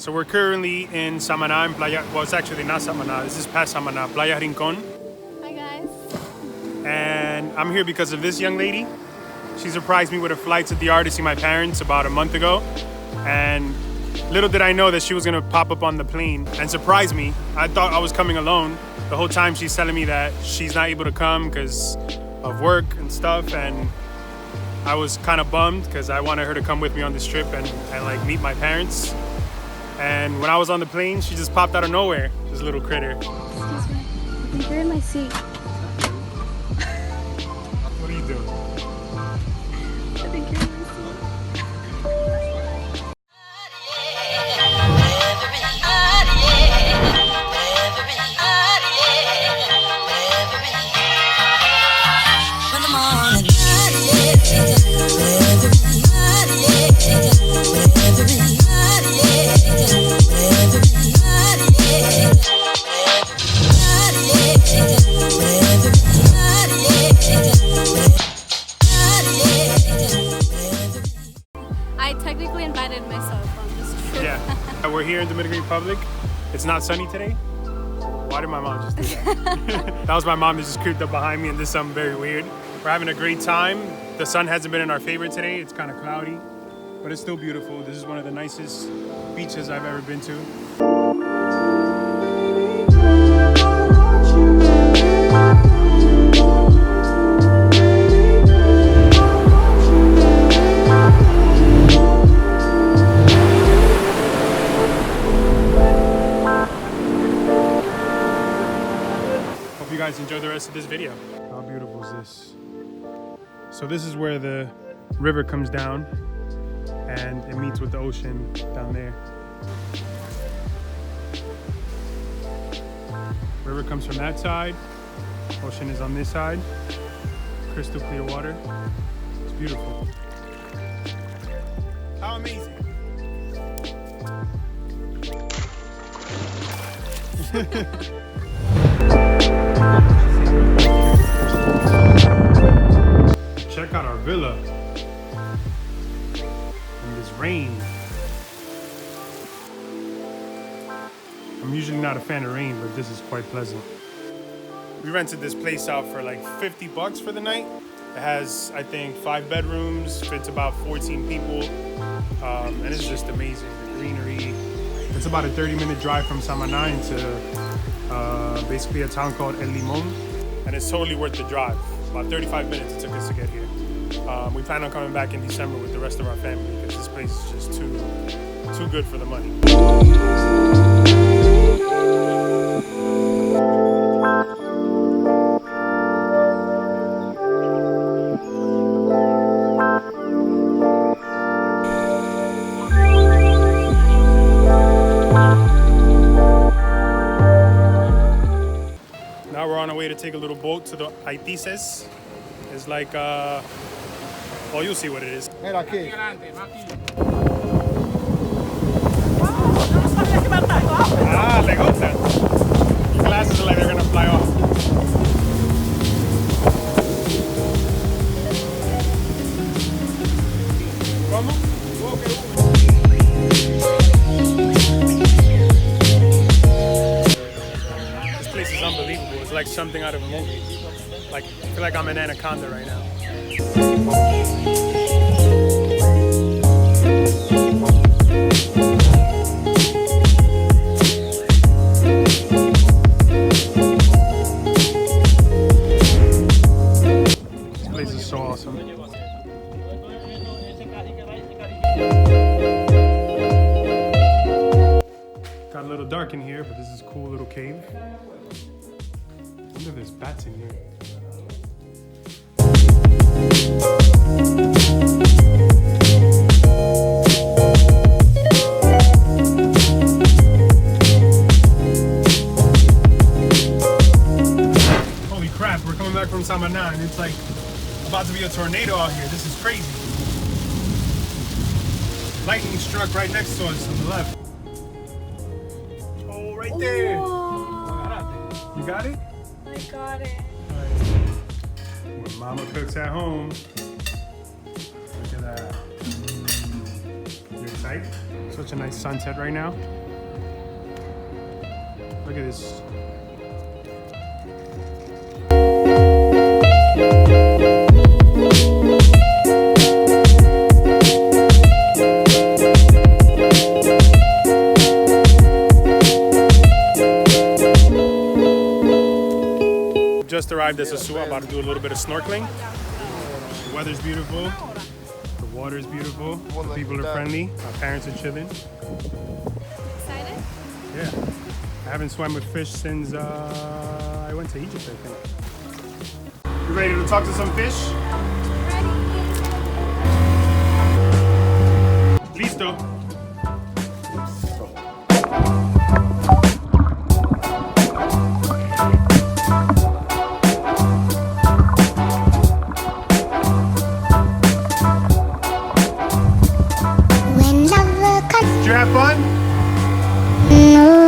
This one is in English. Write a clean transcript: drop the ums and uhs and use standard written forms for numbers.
So we're currently in Samaná, in Playa, well, it's actually not Samaná, this is past Samaná, Playa Rincón. Hi guys. And I'm here because of this young lady. She surprised me with a flight to DR to see my parents about a month ago. And little did I know that she was gonna pop up on the plane and surprise me. I thought I was coming alone. The whole time she's telling me that she's not able to come because of work and stuff. And I was kind of bummed because I wanted her to come with me on this trip and like meet my parents. And when I was on the plane, she just popped out of nowhere, this little critter. Excuse me. I think you're in my seat. What are you doing? I think you're in my seat. I technically invited myself on this trip. Yeah, we're here in Dominican Republic. It's not sunny today. Why did my mom just do that? That was my mom that just creeped up behind me and did something very weird. We're having a great time. The sun hasn't been in our favor today. It's kind of cloudy, but it's still beautiful. This is one of the nicest beaches I've ever been to. Hope you guys enjoy the rest of this video. How beautiful is this? So this is where the river comes down and it meets with the ocean down there. River comes from that side, ocean is on this side, crystal clear water. It's beautiful. How amazing. Check out our villa in this rain. I'm usually not a fan of rain, but this is quite pleasant. We rented this place out for like $50 for the night. It has, I think, 5 bedrooms, fits about 14 people, and it's just amazing. The greenery. It's about a 30-minute drive from Samaná into basically a town called El Limón, and it's totally worth the drive. About 35 minutes it took us to get here. We plan on coming back in December with the rest of our family because this place is just too good for the money. Now we're on our way to take a little boat to the Haitises. It's like, well, you'll see what it is. Mira aquí. Ah, le gusta. Glasses are like they're gonna fly off. ¿Cómo? This place is unbelievable. It's like something out of a movie. Like, I feel like I'm an anaconda right now. This place is so awesome. Got a little dark in here, but this is a cool little cave. I wonder if there's bats in here. Holy crap, we're coming back from Samaná and it's like about to be a tornado out here. This is crazy. Lightning struck right next to us on the left. Oh, right there. Whoa. You got it? I got it. When mama cooks at home. Look at that. You excited? So Such a nice sunset right now. Look at this. Just arrived at Sosua, about to do a little bit of snorkeling. The weather's beautiful, the water's beautiful, the people are friendly, our parents are chilling. Excited? Yeah, I haven't swam with fish since I went to Egypt, I think. You ready to talk to some fish? Ready. Listo. Did you have fun? No.